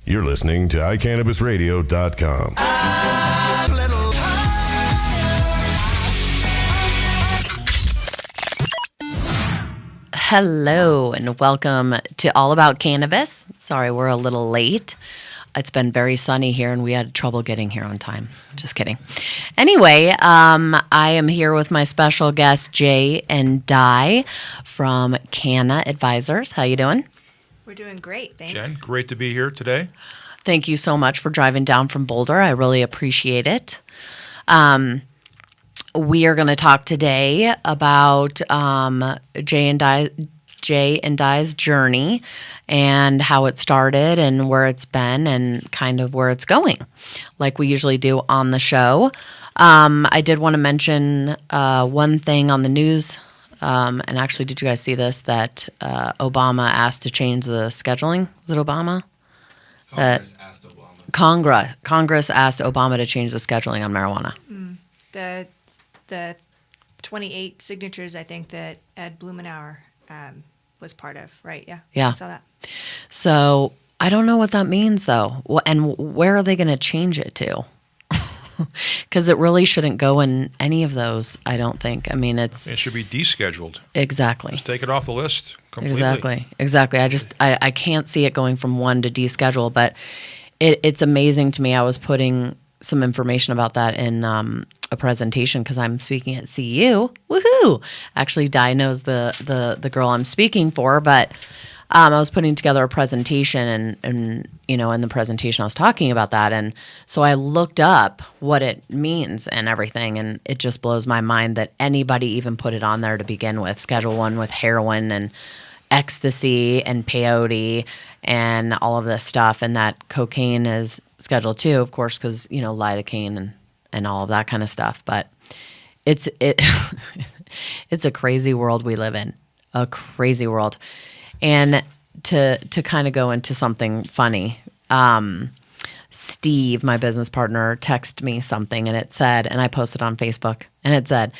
You're listening to iCannabisRadio.com. Hello and welcome to All About Cannabis. Sorry, we're a little late. It's been very sunny here and we had trouble getting here on time. Just kidding. Anyway, I am here with my special guests, Jay and Di from Canna Advisors. How you doing? We're doing great, thanks. Jen, great to be here today. Thank you so much for driving down from Boulder. I really appreciate it. We are going to talk today about Jay and Di's journey and how it started and where it's been and kind of where it's going, like we usually do on the show. I did want to mention one thing on the news. And actually, did you guys see this? That Obama asked to change the scheduling? Was it Obama? Congress asked Obama to change the scheduling on marijuana. The 28 signatures, I think, that Ed Blumenauer was part of, right? Yeah. I saw that. So I don't know what that means, though. And where are they going to change it to? Because it really shouldn't go in any of those, I don't think. I mean, it should be descheduled. Exactly. Just take it off the list completely. Exactly. I can't see it going from one to deschedule, but it's amazing to me. I was putting some information about that in a presentation because I'm speaking at CU. Woohoo! Actually, Di knows the girl I'm speaking for, but I was putting together a presentation and in the presentation I was talking about that. And so I looked up what it means and everything, and it just blows my mind that anybody even put it on there to begin with. Schedule 1 with heroin and ecstasy and peyote and all of this stuff, and that cocaine is Schedule 2, of course, because, lidocaine and all of that kind of stuff. But it's a crazy world we live in, a crazy world. And to kind of go into something funny, Steve, my business partner, texted me something, and it said, and I posted on Facebook, and it said,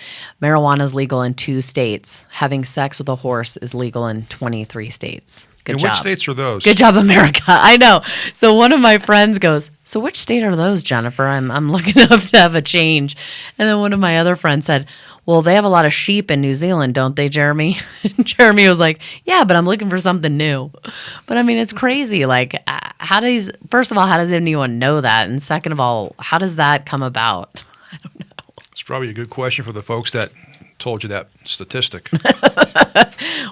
marijuana is legal in 2 states. Having sex with a horse is legal in 23 states. Good job. Which states are those? Good job, America. I know. So one of my friends goes, so which state are those, Genifer? I'm looking up to have a change. And then one of my other friends said, well, they have a lot of sheep in New Zealand, don't they, Jeremy? And Jeremy was like, yeah, but I'm looking for something new. But I mean, it's crazy. Like, first of all, how does anyone know that? And second of all, how does that come about? I don't know. It's probably a good question for the folks that told you that statistic.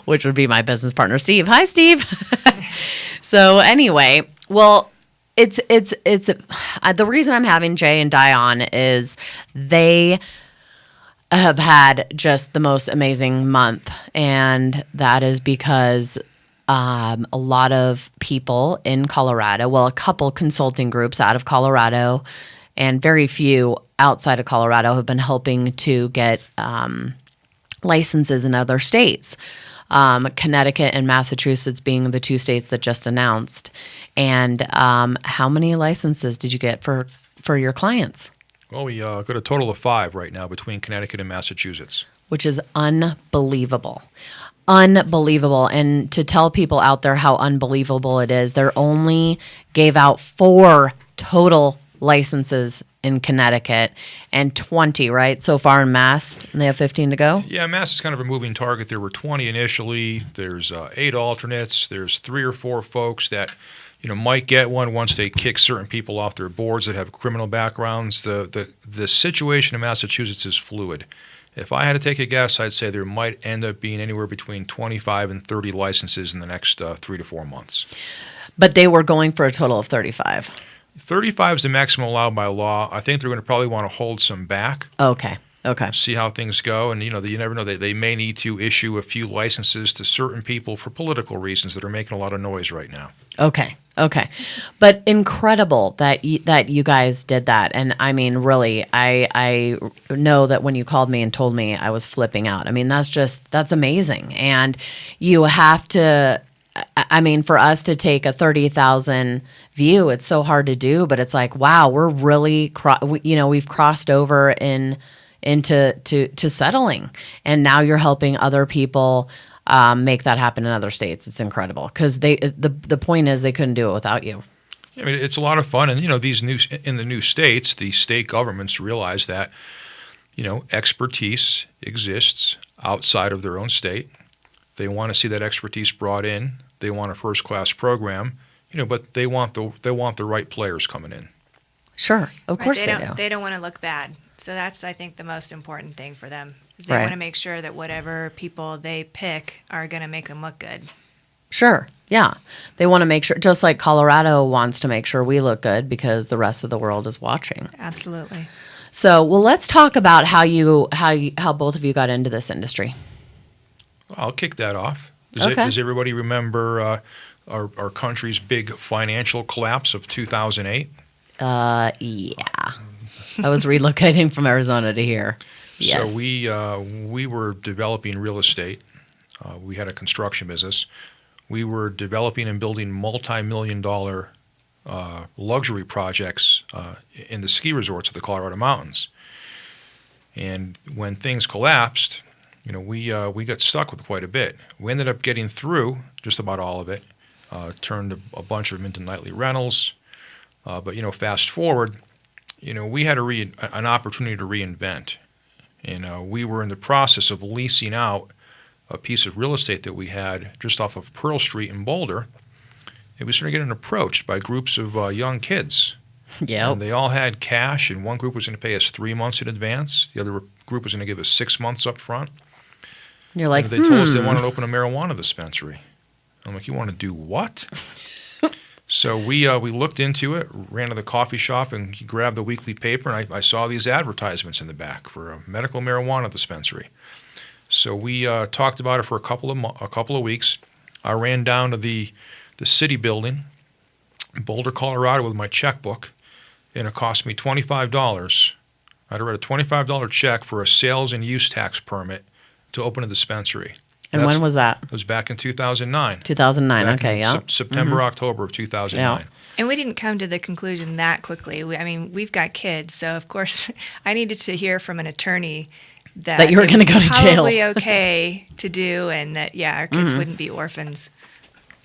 Which would be my business partner, Steve. Hi, Steve. So anyway, well, it's the reason I'm having Jay and Di on is they have had just the most amazing month, and that is because a lot of people in Colorado, well, a couple consulting groups out of Colorado and very few outside of Colorado have been helping to get licenses in other states. Connecticut and Massachusetts being the 2 states that just announced. And how many licenses did you get for your clients? Well, we got a total of 5 right now between Connecticut and Massachusetts. Which is unbelievable. Unbelievable. And to tell people out there how unbelievable it is, they only gave out 4 total licenses in Connecticut and 20, right, so far in Mass, and they have 15 to go? Yeah, Mass is kind of a moving target. There were 20 initially. There's 8 alternates. There's 3 or 4 folks that might get one once they kick certain people off their boards that have criminal backgrounds. The situation in Massachusetts is fluid. If I had to take a guess, I'd say there might end up being anywhere between 25 and 30 licenses in the next 3 to 4 months. But they were going for a total of 35. 35 is the maximum allowed by law. I think they're going to probably want to hold some back. Okay. See how things go. And, you never know. They may need to issue a few licenses to certain people for political reasons that are making a lot of noise right now. Okay. But incredible that you guys did that. And I mean, really, I know that when you called me and told me, I was flipping out. I mean, that's amazing. And you have to, I mean, for us to take a 30,000 view, it's so hard to do, but it's like, wow, we're really, we've crossed over into settling. And now you're helping other people make that happen in other states. It's incredible because the point is they couldn't do it without you. I mean, it's a lot of fun, and in the new states, the state governments realize that expertise exists outside of their own state. They want to see that expertise brought in. They want a first-class program, but they want the right players coming in. Sure, of course they do. They don't want to look bad. So that's, I think, the most important thing for them. Is they Right. want to make sure that whatever people they pick are going to make them look good. Sure, yeah. They want to make sure, just like Colorado wants to make sure we look good because the rest of the world is watching. Absolutely. So, well, let's talk about how both of you got into this industry. I'll kick that off. Okay. Does everybody remember our country's big financial collapse of 2008? Yeah. I was relocating from Arizona to here. Yes. So we were developing real estate. We had a construction business. We were developing and building multi-million-dollar luxury projects in the ski resorts of the Colorado Mountains. And when things collapsed, we got stuck with quite a bit. We ended up getting through just about all of it. Turned a bunch of them into nightly rentals. But fast forward, we had an opportunity to reinvent. And we were in the process of leasing out a piece of real estate that we had just off of Pearl Street in Boulder. And we started getting approached by groups of young kids. Yeah. And they all had cash, and one group was going to pay us 3 months in advance. The other group was going to give us 6 months up front. You're like, and they told us they wanted to open a marijuana dispensary. I'm like, you want to do what? So we looked into it, ran to the coffee shop and grabbed the weekly paper, and I saw these advertisements in the back for a medical marijuana dispensary. So we talked about it for a couple of weeks. I ran down to the city building, Boulder, Colorado, with my checkbook, and it cost me $25. I'd write a $25 check for a sales and use tax permit to open a dispensary. and when was that? It was back in 2009. 2009, Back okay, in yeah. September, October of 2009. Yeah. And we didn't come to the conclusion that quickly. We've got kids, so of course I needed to hear from an attorney that you were going to go to jail. Probably okay to do, and that our kids wouldn't be orphans.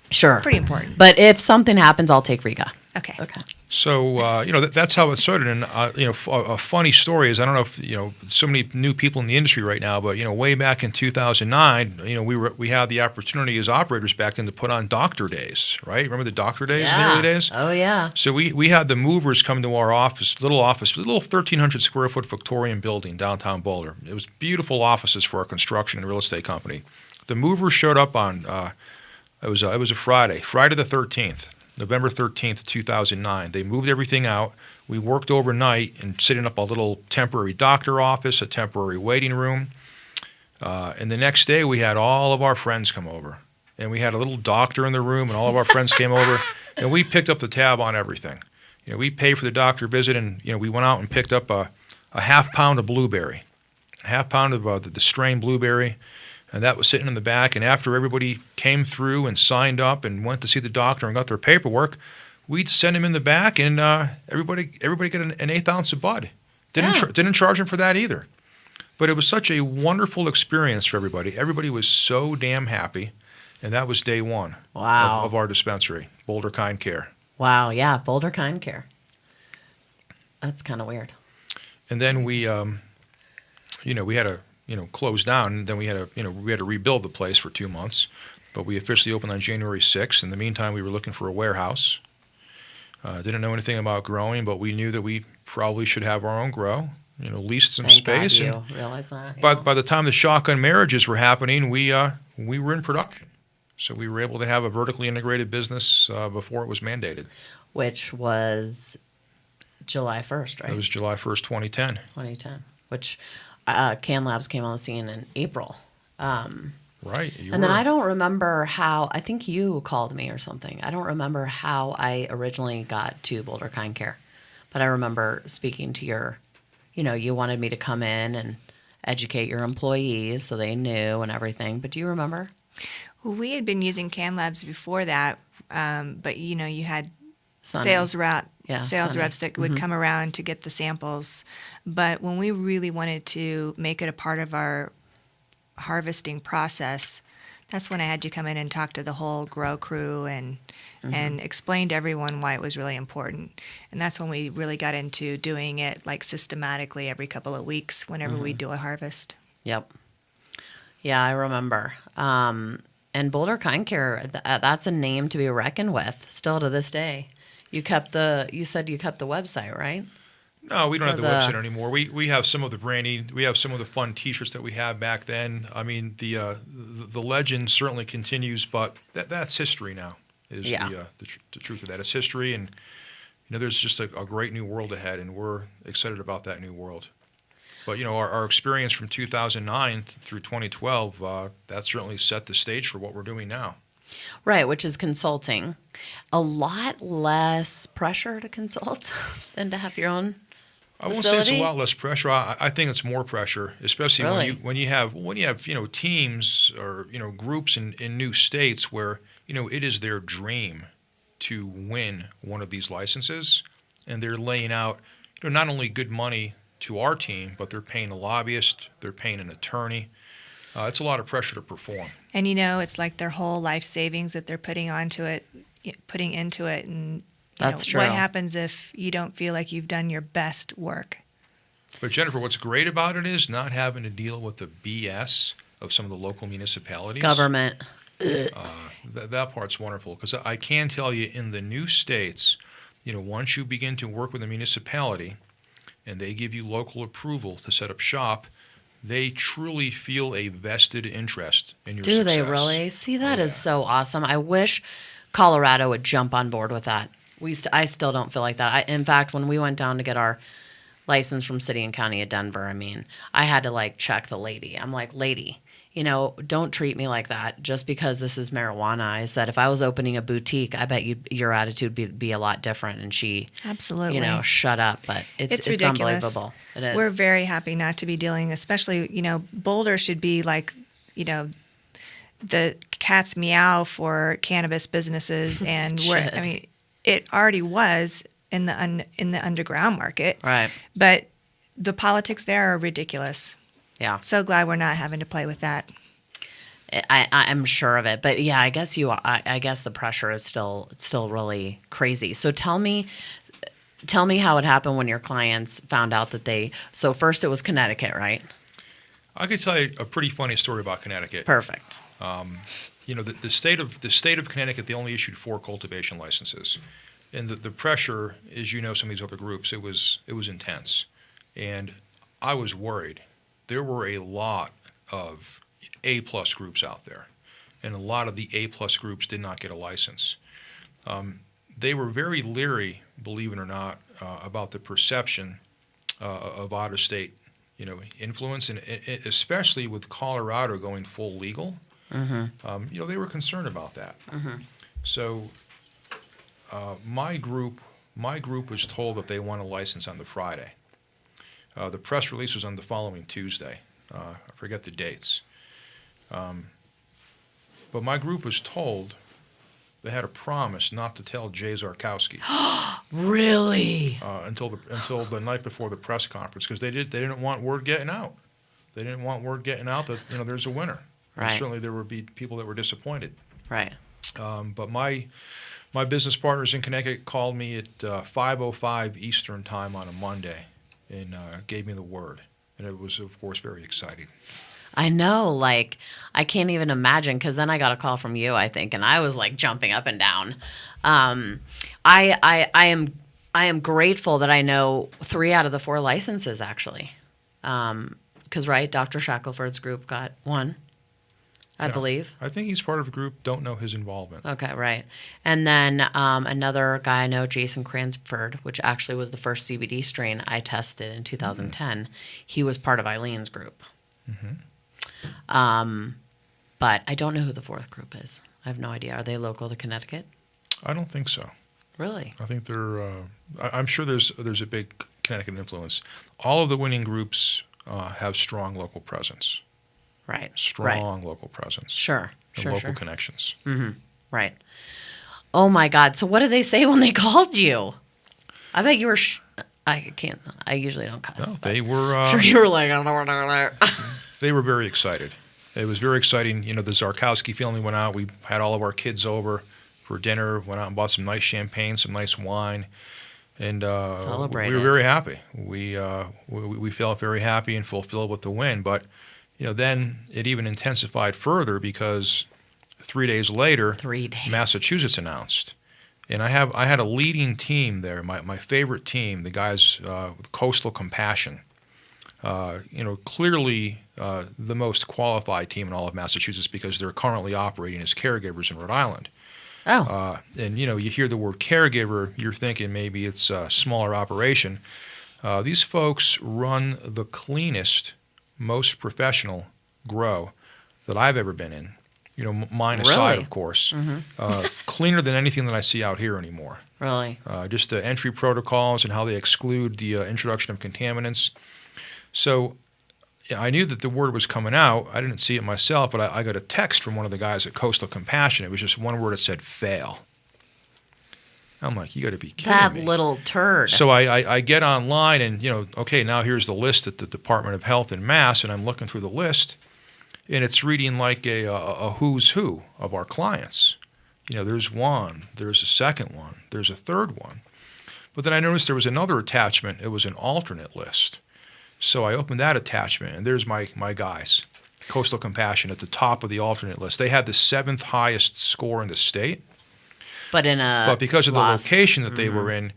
Sure. Pretty important. But if something happens, I'll take Rika. Okay. Okay. So that's how it started. And a funny story is, I don't know if so many new people in the industry right now, but way back in 2009, we had the opportunity as operators back then to put on doctor days, right? Remember the doctor days in the early days? Oh yeah. So we had the movers come to our little 1,300 square foot Victorian building downtown Boulder. It was beautiful offices for our construction and real estate company. The movers showed up on it was a Friday the 13th. November 13th, 2009. They moved everything out. We worked overnight and setting up a little temporary doctor office, a temporary waiting room. And the next day, we had all of our friends come over. And we had a little doctor in the room, and all of our friends came over. And we picked up the tab on everything. We paid for the doctor visit, and we went out and picked up a half pound of blueberry, a half pound of the strained blueberry. And that was sitting in the back. And after everybody came through and signed up and went to see the doctor and got their paperwork, we'd send him in the back, and everybody got an eighth ounce of bud. Didn't charge him for that either. But it was such a wonderful experience for everybody. Everybody was so damn happy. And that was day one of our dispensary, Boulder Kind Care. Wow, yeah, Boulder Kind Care. That's kind of weird. And then we had to close down. And then we had to rebuild the place for 2 months. But we officially opened on January 6th. In the meantime, we were looking for a warehouse. Didn't know anything about growing, but we knew that we probably should have our own grow. Leased some space. Thank God you realize that. By the time the shotgun marriages were happening, we were in production. So we were able to have a vertically integrated business before it was mandated. Which was July 1st, right? It was July 1st, 2010. 2010, which Can Labs came on the scene in April. Right. Then I don't remember how, I think you called me or something. I don't remember how I originally got to Boulder Kind Care. But I remember speaking to you wanted me to come in and educate your employees so they knew and everything. But do you remember? Well, we had been using Can Labs before that, but you had Sunny. sales reps Sunny. that would come around to get the samples. But when we really wanted to make it a part of our harvesting process, That's when I had you come in and talk to the whole grow crew and explain to everyone why it was really important. And that's when we really got into doing it like systematically every couple of weeks whenever we do a harvest. Yep. Yeah, I remember. And Boulder Kind Care, that's a name to be reckoned with still to this day. You said you kept the website, right? No, we don't have the website anymore. We have some of the branding. We have some of the fun T-shirts that we had back then. I mean, the legend certainly continues, but that's history now. Is the truth of that? It's history, and there's just a great new world ahead, and we're excited about that new world. But our experience from 2009 through 2012, that certainly set the stage for what we're doing now. Right, which is consulting. A lot less pressure to consult than to have your own I won't say it's a lot less pressure. I think it's more pressure, especially when you have teams or groups in new states where it is their dream to win one of these licenses, and they're laying out not only good money to our team, but they're paying a lobbyist, they're paying an attorney. It's a lot of pressure to perform. And it's like their whole life savings that they're putting into it, and that's true. What happens if you don't feel like you've done your best work? But Genifer, what's great about it is not having to deal with the BS of some of the local municipalities. Government. That part's wonderful, because I can tell you in the new states, once you begin to work with a municipality and they give you local approval to set up shop, they truly feel a vested interest in your success. Do they really? See, that is so awesome. I wish Colorado would jump on board with that. I still don't feel like that. In fact, when we went down to get our license from City and County of Denver, I had to check the lady. I'm like, lady, don't treat me like that just because this is marijuana. I said, if I was opening a boutique, I bet your attitude would be a lot different. And she, absolutely, shut up. But it's ridiculous. Unbelievable. It is. We're very happy not to be dealing, especially, Boulder should be like, the cat's meow for cannabis businesses, and it already was in the underground market, right? But the politics there are ridiculous. Yeah. So glad we're not having to play with that. I'm sure of it, but yeah, I guess the pressure is still really crazy. So tell me how it happened when your clients found out that so first it was Connecticut, right? I could tell you a pretty funny story about Connecticut. Perfect. The state of Connecticut, they only issued 4 cultivation licenses, and the pressure, as some of these other groups, it was intense, and I was worried. There were a lot of A+ groups out there, and a lot of the A+ groups did not get a license. They were very leery, believe it or not, about the perception of out-of-state, influence, and especially with Colorado going full legal. Mm-hmm. They were concerned about that. Mm-hmm. So my group was told that they won a license on the Friday. The press release was on the following Tuesday. I forget the dates. But my group was told they had a promise not to tell Jay Zarkowski. Really? Until the night before the press conference, because they didn't want word getting out. They didn't want word getting out that there's a winner. Right. And certainly there would be people that were disappointed. Right. But my business partners in Connecticut called me at 5:05 Eastern time on a Monday and gave me the word, and it was of course very exciting. I know, I can't even imagine, because then I got a call from you, I think, and I was jumping up and down. I am grateful that I know 3 out of the 4 licenses actually, because Dr. Shackelford's group got 1. I believe. I think he's part of a group, don't know his involvement. Okay, right. And then another guy I know, Jason Cransford, which actually was the first CBD strain I tested in 2010. Mm-hmm. He was part of Eileen's group. Mm-hmm. But I don't know who the 4th group is. I have no idea. Are they local to Connecticut? I don't think so. Really? I think they're. I'm sure there's a big Connecticut influence. All of the winning groups have strong local presence. Right. Strong local presence. Sure. And local connections. Mm-hmm. Right. Oh my God. So what did they say when they called you? I bet you were. I can't. I usually don't cuss. No, they were. Sure, you were like, I don't know. They were very excited. It was very exciting. You know, the Zarkowski family went out. We had all of our kids over for dinner, went out and bought some nice champagne, some nice wine. And we Celebrated. were very happy. We felt very happy and fulfilled with the win. But, you know, then it even intensified further because 3 days later, Massachusetts announced. And I had a leading team there, my favorite team, the guys with Coastal Compassion. You know, clearly the most qualified team in all of Massachusetts because they're currently operating as caregivers in Rhode Island. Oh. And, you know, you hear the word caregiver, you're thinking maybe it's a smaller operation. These folks run the cleanest, most professional grow that I've ever been in. You know, mine aside, Really? of course. Cleaner than anything that I see out here anymore. Really? Just the entry protocols and how they exclude the introduction of contaminants. So I knew that the word was coming out. I didn't see it myself, but I got a text from one of the guys at Coastal Compassion. It was just one word that said fail. I'm like, you got to be kidding That me. little turd. So I get online and, you know, okay, now here's the list at the Department of Health in Mass, and I'm looking through the list, and it's reading like a who's who of our clients. You know, there's one, there's a second one, there's a third one. But then I noticed there was another attachment. It was an alternate list. So I opened that attachment, and there's my guys, Coastal Compassion, at the top of the alternate list. They had the 7th highest score in the state. But because of the loss. location that they were in,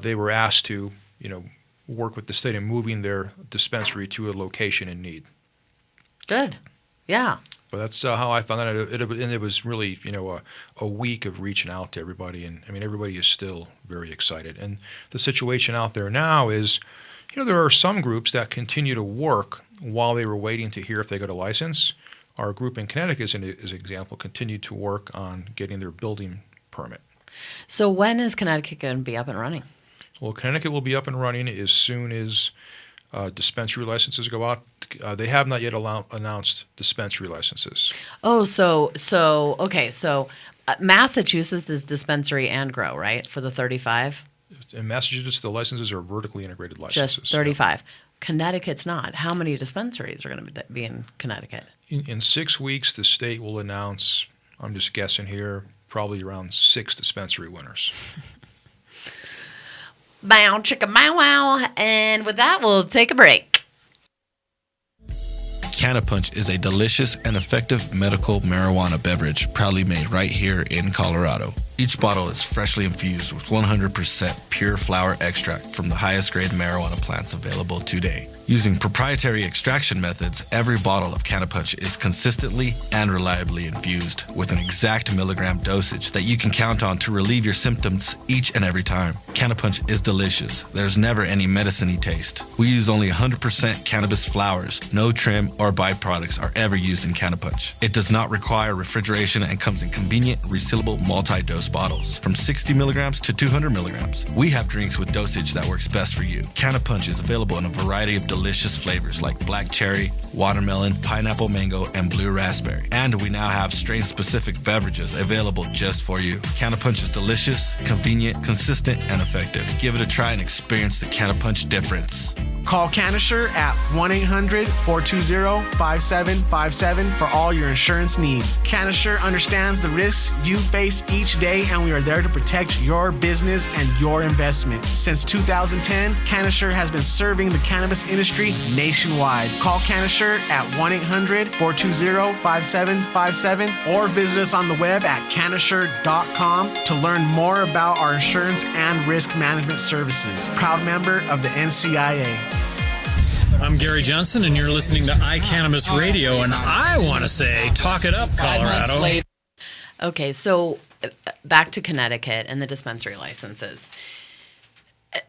they were asked to, you know, work with the state in moving their dispensary to a location in need. Good. Yeah. But that's how I found out. And it was really, you know, a week of reaching out to everybody. And, I mean, everybody is still very excited. And the situation out there now is, you know, there are some groups that continue to work while they were waiting to hear if they got a license. Our group in Connecticut, as an example, continued to work on getting their building permit. So when is Connecticut going to be up and running? Well, Connecticut will be up and running as soon as dispensary licenses go out. They have not yet announced dispensary licenses. Oh, okay. So Massachusetts is dispensary and grow, right, for the 35? In Massachusetts, the licenses are vertically integrated licenses. Just 35. Yeah. Connecticut's not. How many dispensaries are going to be in Connecticut? In 6 weeks, the state will announce, I'm just guessing here, probably around 6 dispensary winners. Bow, chicka, bow, wow. And with that, we'll take a break. Cannabis is a delicious and effective medical marijuana beverage proudly made right here in Colorado. Each bottle is freshly infused with 100% pure flower extract from the highest grade marijuana plants available today. Using proprietary extraction methods, every bottle of Cannabis is consistently and reliably infused with an exact milligram dosage that you can count on to relieve your symptoms each and every time. Cannabis is delicious. There's never any medicine-y taste. We use only 100% cannabis flowers. No trim or byproducts are ever used in Cannabis. It does not require refrigeration and comes in convenient, resealable multi-dose bottles from 60 milligrams to 200 milligrams. We have drinks with dosage that works best for you. Cannabis is available in a variety of delicious flavors like black cherry, watermelon, pineapple mango, and blue raspberry. And we now have strain-specific beverages available just for you. Cannabis is delicious, convenient, consistent, and effective. Give it a try and experience the Cannabis difference. Call Canisher at 1-800-420-5757 for all your insurance needs. Canisher understands the risks you face each day, and we are there to protect your business and your investment. Since 2010, Canisher has been serving the cannabis industry nationwide. Call Canisher at 1-800-420-5757 or visit us on the web at canisher.com to learn more about our insurance and risk management services. Proud member of the NCIA. I'm Gary Johnson, and you're listening to iCannabis Radio, and I want to say, talk it up, Colorado. Okay, so back to Connecticut and the dispensary licenses. I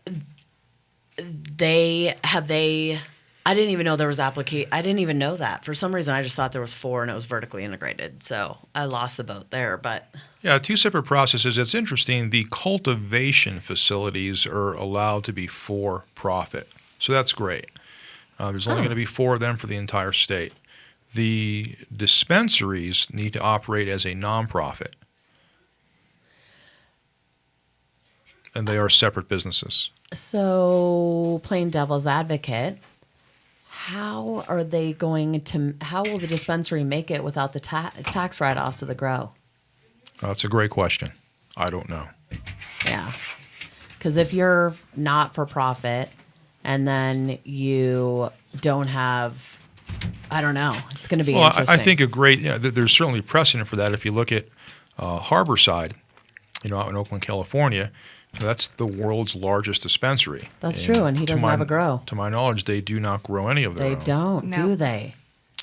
didn't even know there was I didn't even know that. For some reason, I just thought there was 4 and it was vertically integrated. So I lost the boat there, but... Yeah, 2 separate processes. It's interesting. The cultivation facilities are allowed to be for profit. So that's great. There's only going to be 4 of them for the entire state. The dispensaries need to operate as a nonprofit. And they are separate businesses. So, playing devil's advocate, how are they going to? How will the dispensary make it without the tax write-offs of the grow? That's a great question. I don't know. Yeah, because if you're not for profit, and then you don't have, I don't know, it's going to be interesting. I think there's certainly precedent for that. If you look at Harborside, out in Oakland, California, that's the world's largest dispensary. That's true, and he doesn't have a grow. To my knowledge, they do not grow any of their own. They don't, No. do they?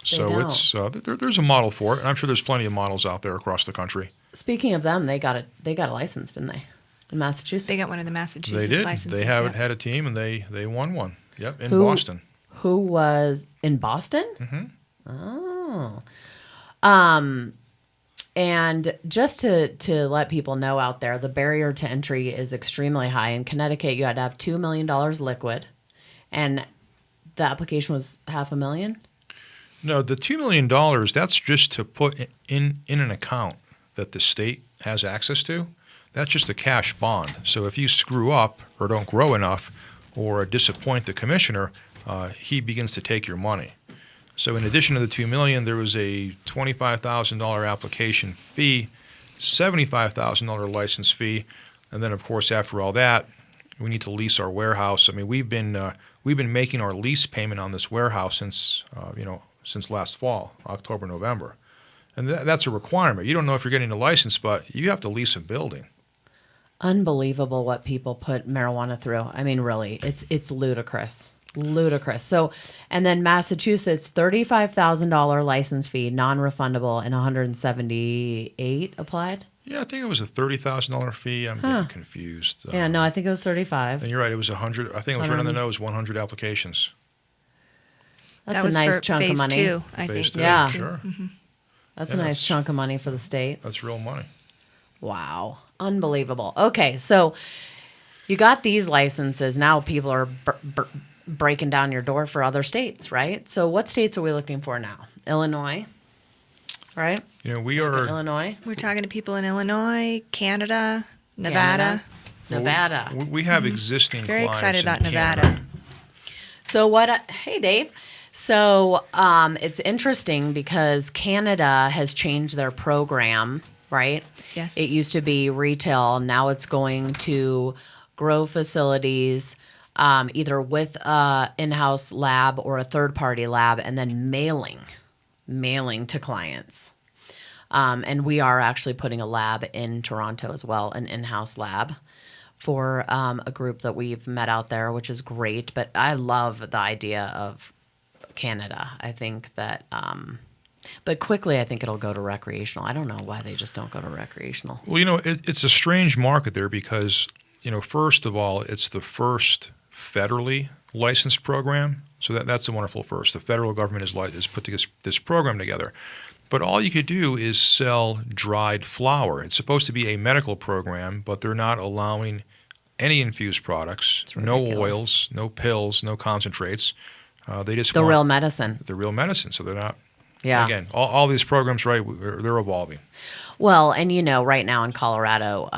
So it's there's a model for it, and I'm sure there's plenty of models out there across the country. Speaking of them, they got a license, didn't they? In Massachusetts. They got one of the Massachusetts They did. licenses. They had a team, and they won one. Yep, in Boston. Who was in Boston? Mm-hmm. Oh. And just to let people know out there, the barrier to entry is extremely high. In Connecticut, you had to have $2 million liquid, and the application was $500,000. No, the $2 million, that's just to put in an account that the state has access to. That's just a cash bond. So if you screw up or don't grow enough or disappoint the commissioner, he begins to take your money. So in addition to the $2 million, there was a $25,000 application fee, $75,000 license fee, and then of course after all that, we need to lease our warehouse. I mean, we've been making our lease payment on this warehouse since last fall, October, November, and that's a requirement. You don't know if you're getting a license, but you have to lease a building. Unbelievable what people put marijuana through. I mean, really, it's ludicrous. Ludicrous. So, and then Massachusetts, $35,000 license fee, non-refundable, and 178 applied. Yeah, I think it was a $30,000 fee. I'm getting confused. Yeah, no, I think it was 35. And you're right. It was 100. I think it was right on the nose. 100 applications. That's that a was nice for chunk phase of money. 2, I Phase think. two, Yeah. sure. That's Yeah, a nice that's- chunk of money for the state. That's real money. Wow. Unbelievable. Okay, so you got these licenses. Now people are breaking down your door for other states, right? So what states are we looking for now? Illinois, right? We are. Illinois, We're talking to people in Illinois, Canada, Nevada. Nevada. We have existing Very clients excited in about Canada. Nevada. So hey, Dave. So it's interesting because Canada has changed their program, right? Yes. It used to be retail. Now it's going to grow facilities, either with a in-house lab or a third-party lab, and then mailing to clients. And we are actually putting a lab in Toronto as well, an in-house lab for a group that we've met out there, which is great. But I love the idea of Canada. I think that, but quickly I think it'll go to recreational. I don't know why they just don't go to recreational. Well, it's a strange market there because, first of all, it's the first federally licensed program. So that's a wonderful first. The federal government has put this program together. But all you could do is sell dried flower. It's supposed to be a medical program, but they're not allowing any infused products, no oils, no pills, no concentrates. They just want real medicine. The real medicine. So they're not. Yeah. Again, all these programs, right? They're evolving. Well, and right now in Colorado,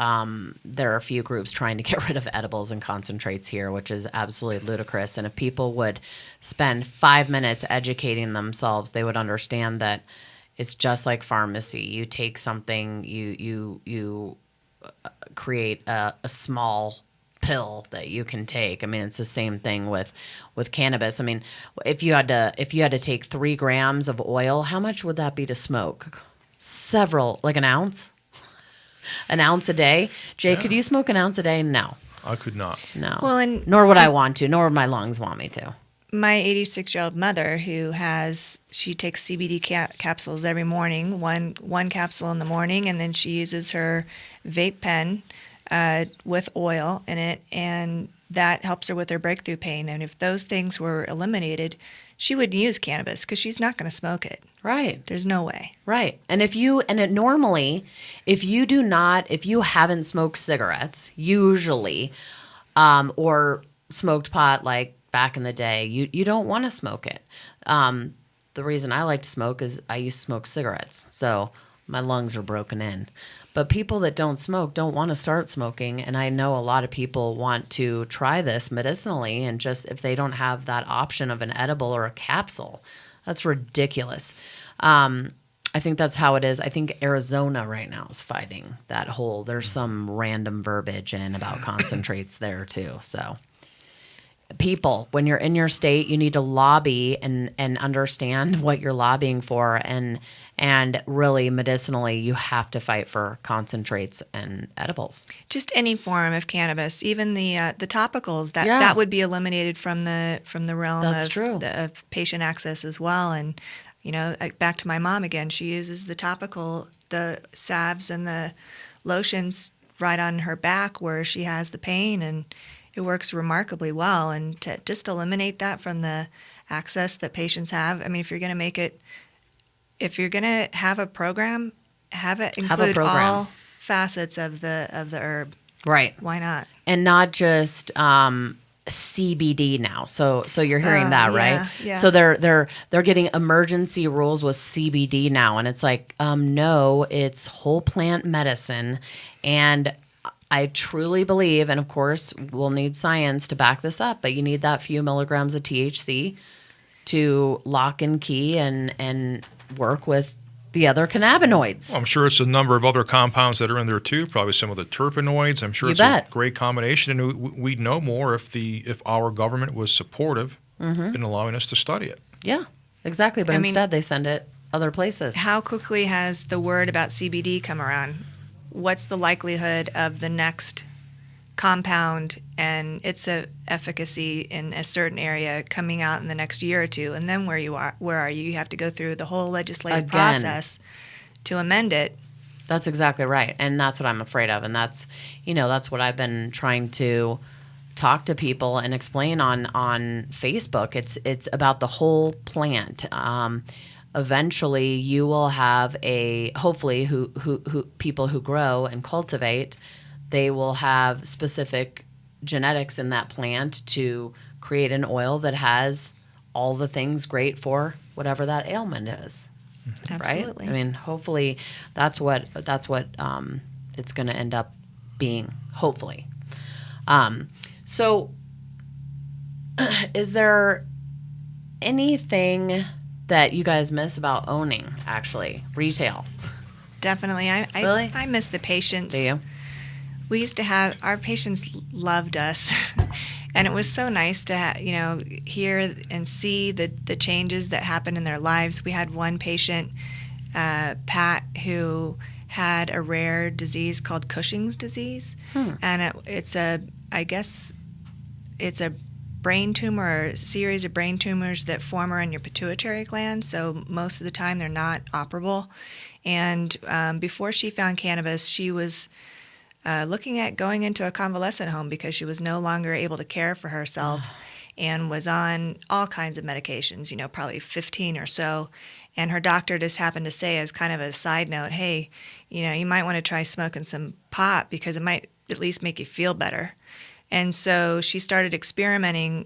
there are a few groups trying to get rid of edibles and concentrates here, which is absolutely ludicrous. And if people would spend 5 minutes educating themselves, they would understand that it's just like pharmacy. You take something, you create a small pill that you can take. I mean, it's the same thing with cannabis. I mean, if you had to take 3 grams of oil, how much would that be to smoke? Like an ounce? An ounce a day? Jay, Yeah. could you smoke an ounce a day? No. I could not. No. Well, and nor would I want to, nor would my lungs want me to. my 86-year-old mother, she takes CBD capsules every morning, one capsule in the morning, and then she uses her vape pen with oil in it, and that helps her with her breakthrough pain. And if those things were eliminated, she wouldn't use cannabis because she's not going to smoke it. Right. There's no way. Right. And if you haven't smoked cigarettes, usually, or smoked pot like back in the day, you don't want to smoke it. The reason I like to smoke is I used to smoke cigarettes. So my lungs are broken in. But people that don't smoke don't want to start smoking. And I know a lot of people want to try this medicinally, and just if they don't have that option of an edible or a capsule, that's ridiculous. I think that's how it is. I think Arizona right now is fighting that whole, there's some random verbiage in about concentrates there too. So people, when you're in your state, you need to lobby and understand what you're lobbying for, and really medicinally, you have to fight for concentrates and edibles. Just any form of cannabis, even the topicals, that would be eliminated from the realm That's of true. Of patient access as well. And back to my mom again, she uses the topical, the salves and the lotions right on her back where she has the pain, and it works remarkably well. And to just eliminate that from the access that patients have. I mean, if you're going to have a program, have it include all facets of the herb. Right. Why not? And not just CBD now. So you're hearing that, right? Yeah. So they're getting emergency rules with CBD now, and it's like, no, it's whole plant medicine. And I truly believe, and of course we'll need science to back this up, but you need that few milligrams of THC to lock and key and work with the other cannabinoids. Well, I'm sure it's a number of other compounds that are in there too. Probably some of the terpenoids. I'm sure a great combination, and we'd know more if our government was supportive in allowing us to study it. Yeah, exactly. But instead, they send it other places. How quickly has the word about CBD come around? What's the likelihood of the next compound and its efficacy in a certain area coming out in the next year or two? And then where are you? You have to go through the whole legislative process to amend it. That's exactly right. And that's what I'm afraid of. And that's what I've been trying to talk to people and explain on Facebook. It's about the whole plant. Eventually you will have hopefully who people who grow and cultivate, they will have specific genetics in that plant to create an oil that has all the things great for whatever that ailment is. Absolutely. Right? I mean, hopefully that's what it's going to end up being, hopefully. So is there anything that you guys miss about owning, actually, retail? Definitely. Really? I miss the patients. Do you? We used to have, our patients loved us. And it was so nice to hear and see the changes that happened in their lives. We had one patient, Pat, who had a rare disease called Cushing's disease. And it's a brain tumor, or a series of brain tumors that form around your pituitary gland. So most of the time they're not operable. And before she found cannabis, she was looking at going into a convalescent home because she was no longer able to care for herself and was on all kinds of medications, probably 15 or so. And her doctor just happened to say, as kind of a side note, hey, you might want to try smoking some pot because it might at least make you feel better. And so she started experimenting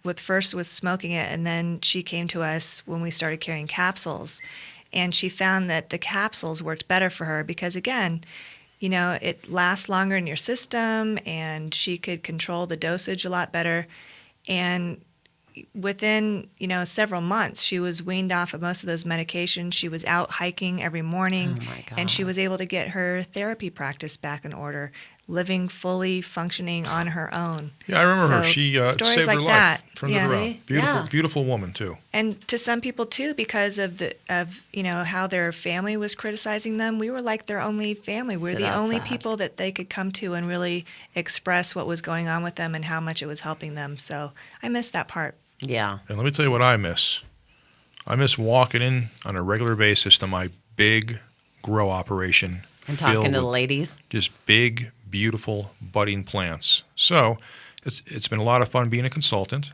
with smoking it, and then she came to us when we started carrying capsules. And she found that the capsules worked better for her because, again, it lasts longer in your system, and she could control the dosage a lot better. And within, several months, she was weaned off of most of those medications. She was out hiking every morning, and she was able to get her therapy practice back in order, living fully functioning on her own. Yeah, I remember her. She saved her life. That. Turned it around. Beautiful woman too. And to some people too, because of how their family was criticizing them, we were like their only family. We're the only people that they could come to and really express what was going on with them and how much it was helping them. So I miss that part. Yeah. And let me tell you what I miss. I miss walking in on a regular basis to my big grow operation. And talking to the ladies. Just big, beautiful, budding plants. So it's been a lot of fun being a consultant.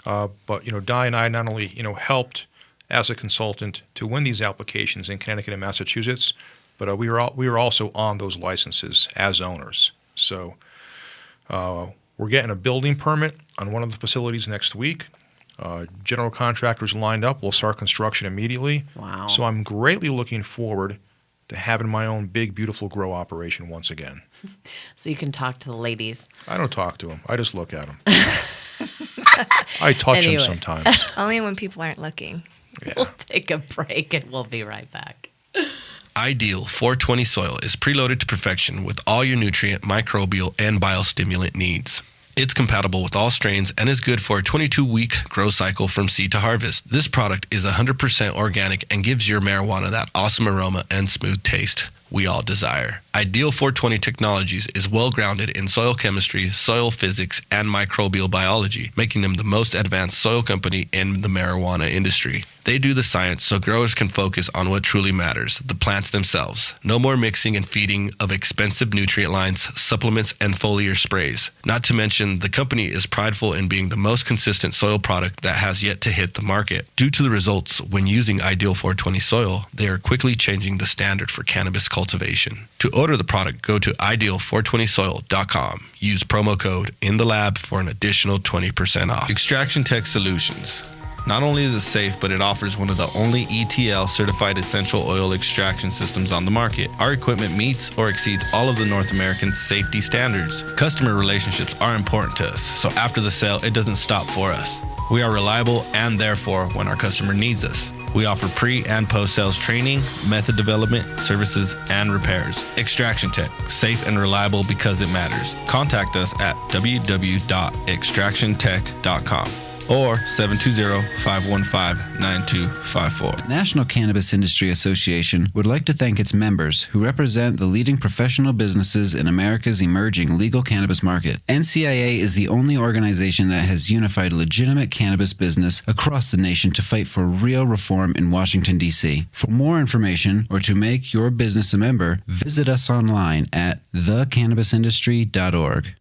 But Di and I not only helped as a consultant to win these applications in Connecticut and Massachusetts, but we were also on those licenses as owners. So we're getting a building permit on one of the facilities next week. General contractors lined up. We'll start construction immediately. Wow. So I'm greatly looking forward to having my own big, beautiful grow operation once again. So you can talk to the ladies. I don't talk to them. I just look at them. I touch them sometimes. Only when people aren't looking. Yeah. We'll take a break and we'll be right back. Ideal 420 soil is preloaded to perfection with all your nutrient, microbial, and biostimulant needs. It's compatible with all strains and is good for a 22-week grow cycle from seed to harvest. This product is 100% organic and gives your marijuana that awesome aroma and smooth taste we all desire. Ideal 420 Technologies is well-grounded in soil chemistry, soil physics, and microbial biology, making them the most advanced soil company in the marijuana industry. They do the science so growers can focus on what truly matters, the plants themselves. No more mixing and feeding of expensive nutrient lines, supplements, and foliar sprays. Not to mention, the company is prideful in being the most consistent soil product that has yet to hit the market. Due to the results when using Ideal 420 soil, they are quickly changing the standard for cannabis cultivation. To order the product, go to ideal420soil.com. Use promo code INTHELAB for an additional 20% off. Extraction Tech Solutions. Not only is it safe, but it offers one of the only ETL certified essential oil extraction systems on the market. Our equipment meets or exceeds all of the North American safety standards. Customer relationships are important to us, so after the sale, it doesn't stop for us. We are reliable and therefore when our customer needs us. We offer pre- and post-sales training, method development, services, and repairs. Extraction Tech, safe and reliable because it matters. Contact us at www.extractiontech.com. or 720-515-9254. National Cannabis Industry Association would like to thank its members who represent the leading professional businesses in America's emerging legal cannabis market. NCIA is the only organization that has unified legitimate cannabis business across the nation to fight for real reform in Washington, D.C. For more information or to make your business a member, visit us online at thecannabisindustry.org.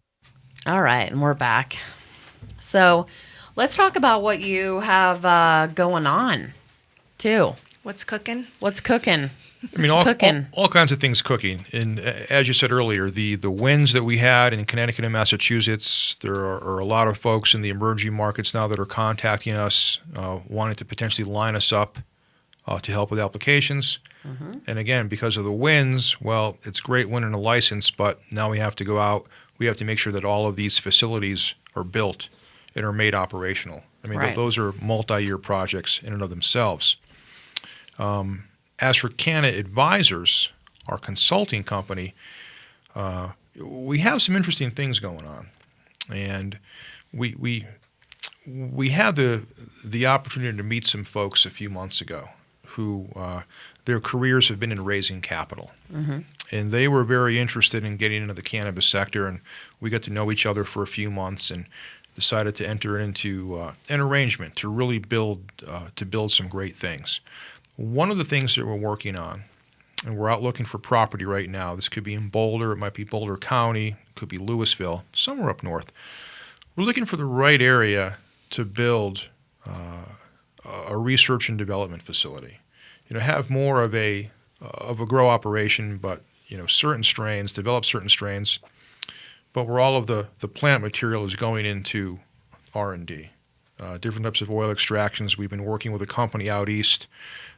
All right, and we're back. So let's talk about what you have going on, too. What's cooking? What's cooking? I mean, all kinds of things cooking. And as you said earlier, the wins that we had in Connecticut and Massachusetts, there are a lot of folks in the emerging markets now that are contacting us, wanting to potentially line us up to help with applications. Mm-hmm. And again, because of the wins, well, it's great winning a license, but now we have to go out. We have to make sure that all of these facilities are built and are made operational. I mean, right. Those are multi-year projects in and of themselves. As for Canna Advisors, our consulting company, we have some interesting things going on, and we had the opportunity to meet some folks a few months ago who their careers have been in raising capital, mm-hmm. and they were very interested in getting into the cannabis sector, and we got to know each other for a few months and decided to enter into an arrangement to really build some great things. One of the things that we're working on, and we're out looking for property right now, this could be in Boulder, it might be Boulder County, it could be Louisville, somewhere up north. We're looking for the right area to build a research and development facility. You know, have more of a grow operation, but certain strains, develop certain strains, but where all of the plant material is going into R&D. Different types of oil extractions. We've been working with a company out east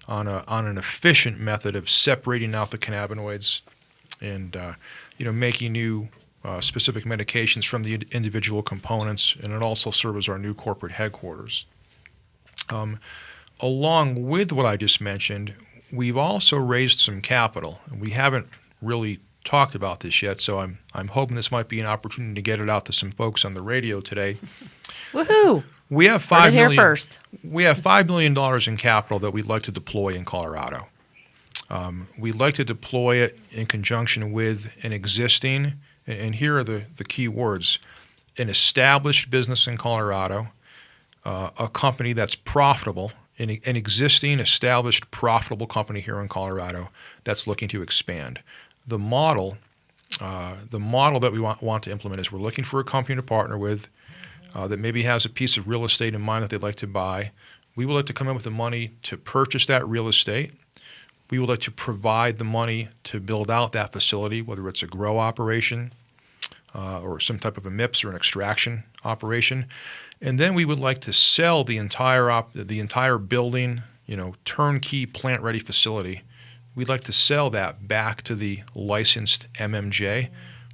on an efficient method of separating out the cannabinoids and making new specific medications from the individual components, and it also serves as our new corporate headquarters. Along with what I just mentioned, we've also raised some capital. We haven't really talked about this yet, so I'm hoping this might be an opportunity to get it out to some folks on the radio today. Woohoo! We have $5 million. Here first. We have $5 million in capital that we'd like to deploy in Colorado. We'd like to deploy it in conjunction with an existing, and here are the key words, an established business in Colorado, a company that's profitable, an existing, established, profitable company here in Colorado that's looking to expand. The model that we want to implement is we're looking for a company to partner with that maybe has a piece of real estate in mind that they'd like to buy. We would like to come in with the money to purchase that real estate. We would like to provide the money to build out that facility, whether it's a grow operation or some type of a MIPS or an extraction operation. And then we would like to sell the entire building, turnkey plant-ready facility we'd like to sell that back to the licensed MMJ,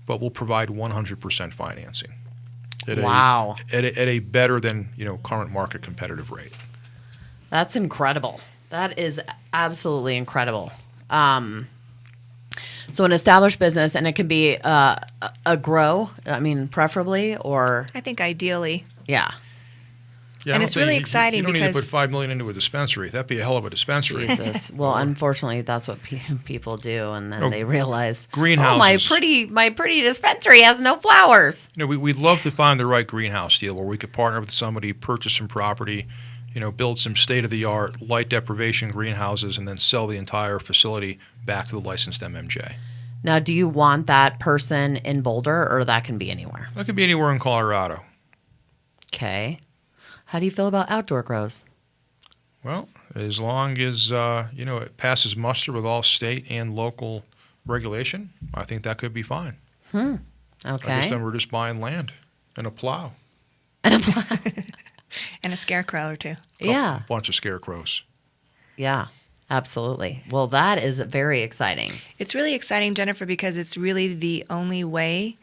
but we'll provide 100% financing. Wow. At a better than current market competitive rate. That's incredible. That is absolutely incredible. So an established business, and it can be a grow, I mean, preferably, or... I think ideally. Yeah. Yeah, And it's really exciting you don't need to put because- $5 million into a dispensary. That'd be a hell of a dispensary. Jesus. Well, unfortunately, that's what people do, and then they realize, greenhouses. Oh, my pretty dispensary has no flowers. We'd love to find the right greenhouse deal where we could partner with somebody, purchase some property, build some state-of-the-art light deprivation greenhouses, and then sell the entire facility back to the licensed MMJ. Now, do you want that person in Boulder, or that can be anywhere? That could be anywhere in Colorado. Okay. How do you feel about outdoor grows? Well, as long as it passes muster with all state and local regulation, I think that could be fine. Okay. I guess then we're just buying land and a plow. And a scarecrow or two. Yeah. A bunch of scarecrows. Yeah, absolutely. Well, that is very exciting. It's really exciting, Jennifer, because it's really the only way,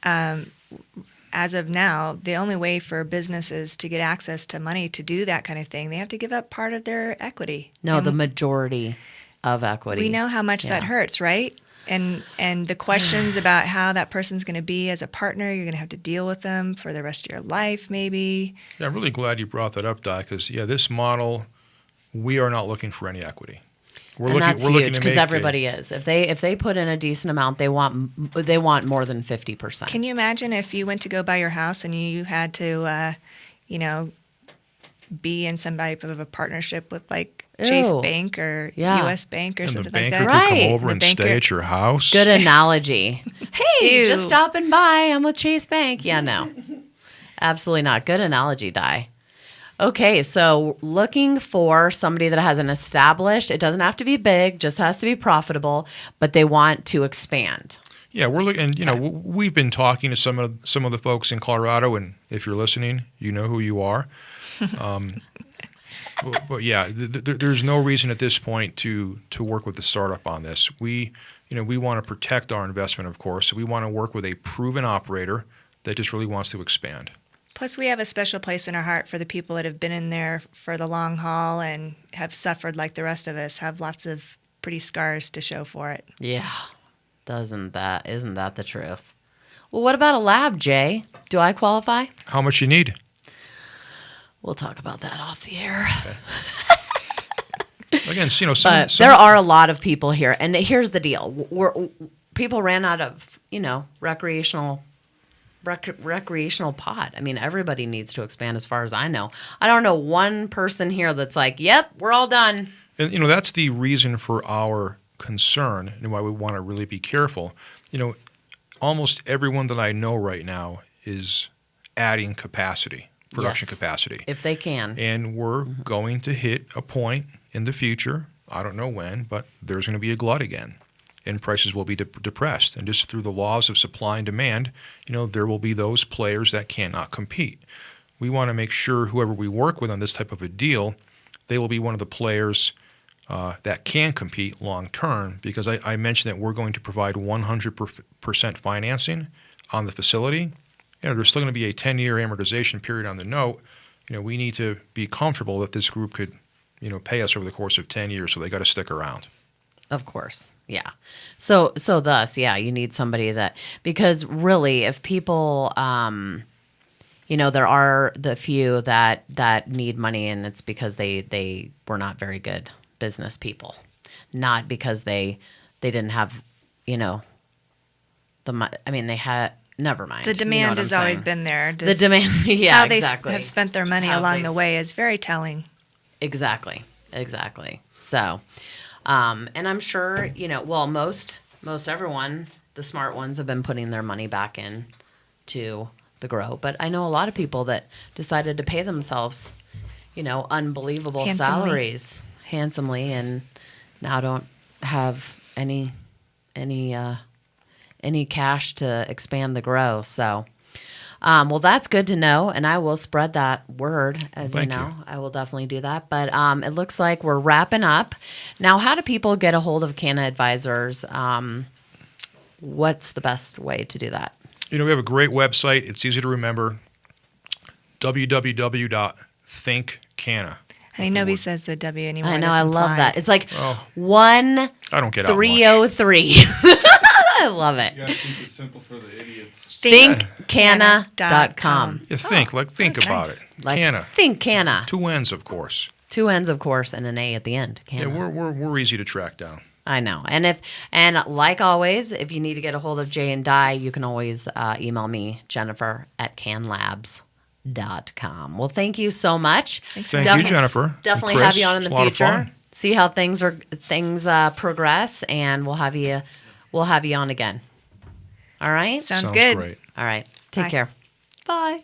as of now, the only way for businesses to get access to money to do that kind of thing. They have to give up part of their equity. No, And the majority of equity. we know how much that hurts, right? And the questions about how that person's going to be as a partner, you're going to have to deal with them for the rest of your life, maybe. Yeah, I'm really glad you brought that up, Di, because this model, we are not looking for any equity. And that's huge because everybody is. If they put in a decent amount, they want more than 50%. Can you imagine if you went to go buy your house and you had to, be in some type of a partnership with like Chase Ew. Bank or Yeah. U.S. Bank or And the something like banker that? could Right. come over The and banker- stay at your house. Good analogy. Hey, Ew. just stopping by. I'm with Chase Bank. Yeah, no. Absolutely not. Good analogy, Di. Okay, so looking for somebody that has an established, it doesn't have to be big, just has to be profitable, but they want to expand. Yeah, we're looking, and we've been talking to some of the folks in Colorado, and if you're listening, you know who you are. But yeah, there's no reason at this point to work with the startup on this. We want to protect our investment, of course. So we want to work with a proven operator that just really wants to expand. Plus, we have a special place in our heart for the people that have been in there for the long haul and have suffered like the rest of us, have lots of pretty scars to show for it. Yeah. Isn't that the truth? Well, what about a lab, Jay? Do I qualify? How much you need? We'll talk about that off the air. Again, But there are a lot of people here, and here's the deal: people ran out of recreational pot. I mean, everybody needs to expand, as far as I know. I don't know one person here that's like, "Yep, we're all done." And that's the reason for our concern and why we want to really be careful. Almost everyone that I know right now is adding capacity, production Yes, capacity. if they can. And we're going to hit a point in the future, I don't know when, but there's going to be a glut again. And prices will be depressed. And just through the laws of supply and demand, there will be those players that cannot compete. We want to make sure whoever we work with on this type of a deal, they will be one of the players that can compete long term, because I mentioned that we're going to provide 100% financing on the facility. There's still going to be a 10-year amortization period on the note. We need to be comfortable that this group could, pay us over the course of 10 years, so they got to stick around. Of course. Yeah. So thus, yeah, you need somebody that, because really, if people, there are the few that need money, and it's because they were not very good business people, not because they didn't have, they had, never mind. The demand has always been there. The demand, yeah, how they exactly. have spent their money How along the they've- way is very telling. Exactly. So, and I'm sure, most everyone, the smart ones, have been putting their money back in to the grow. But I know a lot of people that decided to pay themselves, unbelievable salaries handsomely, and now don't have any cash to expand the grow. So, Well, that's good to know, and I will spread that word, as Thank you know. you. I will definitely do that. But it looks like we're wrapping up. Now, how do people get a hold of Canna Advisors? What's the best way to do that? We have a great website. It's easy to remember. www.thinkcanna. Honey, nobody says the W anymore. I know, That's I love implied. that. It's like I don't get out much. 1303. I love it. Yeah, keep it simple for the idiots. Thinkcanna.com. You think that's about nice. it. Like Canna. Think Canna. 2 N's, of course. 2 N's, of course, and an A at the end. Yeah, Canna. we're easy to track down. I know. And like always, if you need to get a hold of Jay and Di, you can always email me, Genifer at canlabs.com. Well, thank you so much. Thanks Thank for you, having us. Jennifer. Definitely And Chris. have you on in It's the a lot of future. fun. See how things progress, and we'll have you on again. All right. Sounds good. great. All right. Take Bye. care. Bye.